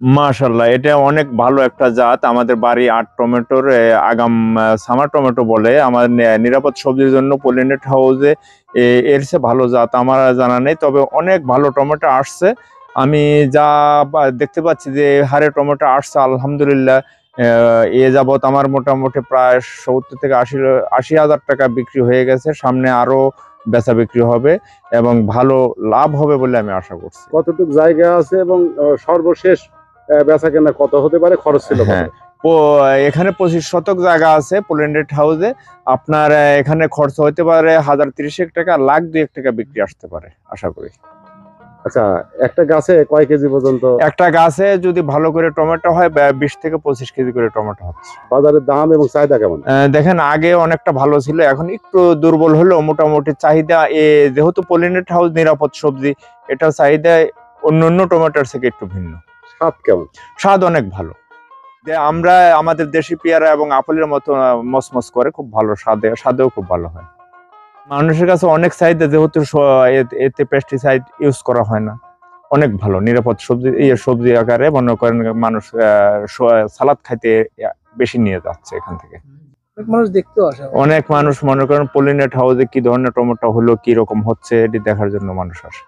মাশাল্লাহ, এটা অনেক ভালো একটা জাত। আমাদের বাড়ি আট টমেটোর আগাম সামার টমেটো বলে। আমার নিরাপদ সবজির জন্য পলিনেট হাউসে এর চেয়ে ভালো জাত আমার জানা নেই, তবে অনেক ভালো টমেটো আসছে। আমি যা দেখতে পাচ্ছি যে হারে টমেটো আসছে, আলহামদুলিল্লাহ। এ যাবৎ আমার মোটামুটি প্রায় 70 থেকে 80 হাজার টাকা বিক্রি হয়ে গেছে। সামনে আরো বেচা বিক্রি হবে এবং ভালো লাভ হবে বলে আমি আশা করছি। কতটুকু জায়গা আছে এবং সর্বশেষ বেচা কেনা কত হতে পারে, খরচ ছিল কত? হ্যাঁ, এখানে 25 শতক জায়গা আছে পোলেন্ডেড হাউসে। আপনার এখানে খরচ হতে পারে 1030 টাকা, লাখ 2 টাকা বিক্রি আসতে পারে আশা করি। আচ্ছা, একটা গাছে কয় কেজি পর্যন্ত? একটা গাছে যদি ভালো করে টমেটো হয় 20 থেকে 25 কেজি করে টমেটো হচ্ছে। বাজারের দাম এবং চাহিদা কেমন? দেখেন, আগে অনেকটা ভালো ছিল, এখন একটু দুর্বল হলেও মোটামুটি চাহিদা যেহেতু পোলিনেট হাউস নিরাপদ সবজি, এটা চাহিদা অন্যান্য টমেটোর থেকে একটু ভিন্ন। স্বাদ কেমন? স্বাদ অনেক ভালো। যে আমরা আমাদের দেশি পেয়ারা এবং আপেলের মতো মসমস করে, খুব ভালো স্বাদেও খুব ভালো হয়। মানুষের কাছে অনেক চাহিদা, যেহেতু এতে পেস্টিসাইড ইউজ করা হয় না। অনেক ভালো নিরাপদ সবজি, সবজি আকারে মনে করেন মানুষ সালাদ খাইতে বেশি নিয়ে যাচ্ছে এখান থেকে। অনেক মানুষ মনে করেন পলিনেট হাউসে কি ধরনের টমেটো হলো, কি রকম হচ্ছে, এটি দেখার জন্য মানুষ আসে।